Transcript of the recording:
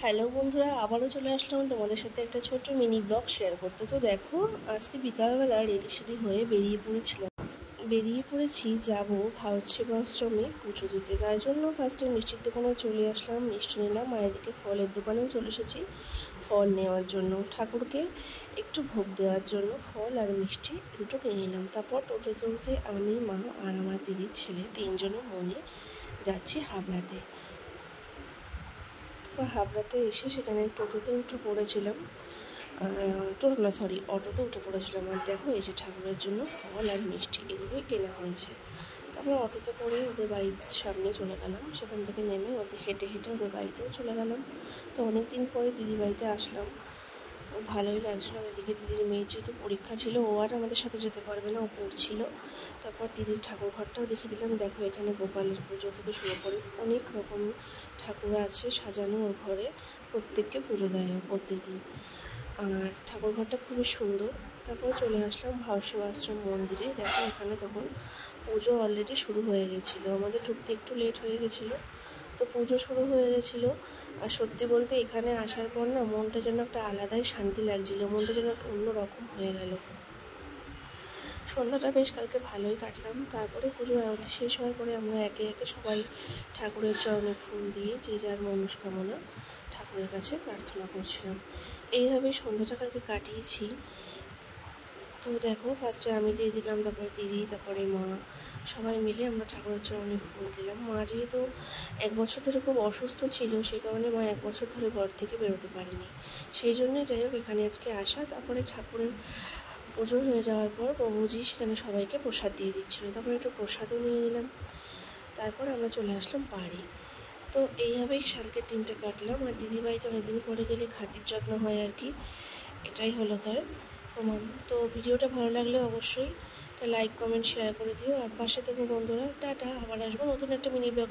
Hello বন্ধুরা, আবারও চলে আসলাম তোমাদের সাথে একটা ছোট্ট মিনি ব্লগ শেয়ার করতে। তো দেখো, আজকে বিকালবেলা রেডি সেডি হয়ে বেরিয়ে পড়েছি যাব ভারত সেবাশ্রমে পুজো দিতে। তাই জন্য ফার্স্টে মিষ্টির দোকানে চলে আসলাম, মিষ্টি নিলাম। আর এদিকে ফলের দোকানেও চলে এসেছি ফল নেওয়ার জন্য, ঠাকুরকে একটু ভোগ দেওয়ার জন্য ফল আর মিষ্টি দুটো কিনে নিলাম। তারপর টোটোতে আমি, মা আর আমার দিদির ছেলে তিনজনে মনে যাচ্ছি হাবড়াতে। হাবড়াতে এসে সেখানে টোটোতে উঠে পড়েছিলাম, অটোতে উঠে পড়েছিলাম। আর দেখো, এই যে ঠাকুরের জন্য ফল আর মিষ্টি এগুলোই কেনা হয়েছে। তারপর অটোতে করে ওদের বাড়ির সামনে চলে গেলাম, সেখান থেকে নেমে ওদের হেঁটে হেঁটে ওদের বাড়িতেও চলে গেলাম। তো অনেক দিন পরে দিদির বাড়িতে আসলাম, ভালোই লাগছিলো। এদিকে দিদির মেয়ের যেহেতু পরীক্ষা ছিল, ও আর আমাদের সাথে যেতে পারবে না, ও পড়ছিল। তারপর দিদির ঠাকুর ঘরটাও দেখিয়ে দিলাম। দেখো, এখানে গোপালের পুজো থেকে শুরু করে অনেক রকম ঠাকুর আছে সাজানো ওর ঘরে, প্রত্যেককে পুজো দেয় প্রত্যেক দিন। আর ঠাকুর ঘরটা খুবই সুন্দর। তারপর চলে আসলাম ভারত সেবাশ্রম মন্দিরে। দেখো, এখানে তখন পুজো অলরেডি শুরু হয়ে গেছিলো, আমাদের ঢুকতে একটু লেট হয়ে গেছিলো। তো পুজো শুরু হয়ে গেছিলো। আর সত্যি বলতে এখানে আসার পর না, মনটা যেন একটা আলাদাই শান্তি লাগছিলো, মনটা যেন একটা অন্যরকম হয়ে গেল। সন্ধ্যাটা বেশ কালকে ভালোই কাটলাম। তারপরে পুজোর আরতি শেষ হওয়ার পরে আমরা একে একে সবাই ঠাকুরের চরণে ফুল দিয়ে যে যার মনস্কামনা ঠাকুরের কাছে প্রার্থনা করছিলাম। এইভাবেই সন্ধ্যাটা কালকে কাটিয়েছি। তো দেখো, ফার্স্টে আমি দিয়ে দিলাম, তারপরে দিদি, তারপরে মা, সবাই মিলে আমরা ঠাকুরের চরণে ফুল দিলাম। মা যেহেতু 1 বছর ধরে খুব অসুস্থ ছিল, সেই কারণে মা 1 বছর ধরে ঘর থেকে বেরোতে পারেনি। সেই জন্যই যাই হোক এখানে আজকে আসা। তারপরে ঠাকুরের পুজো হয়ে যাওয়ার পর বাবুজি সেখানে সবাইকে প্রসাদ দিয়ে দিচ্ছিলো, তারপরে একটু প্রসাদও নিয়ে নিলাম। তারপর আমরা চলে আসলাম বাড়ি। তো এইভাবেই কালকের দিনটা কাটলাম। আর দিদিবাড়িতে অনেকদিন পরে গেলে খাতির যত্ন হয় আর কি, এটাই হলো তার প্রমাণ। তো ভিডিওটা ভালো লাগলে অবশ্যই একটা লাইক, কমেন্ট, শেয়ার করে দিও। আর পাশে থেকো বন্ধুরা। টাটা, আবার আসবো নতুন একটা মিনি ব্লগ।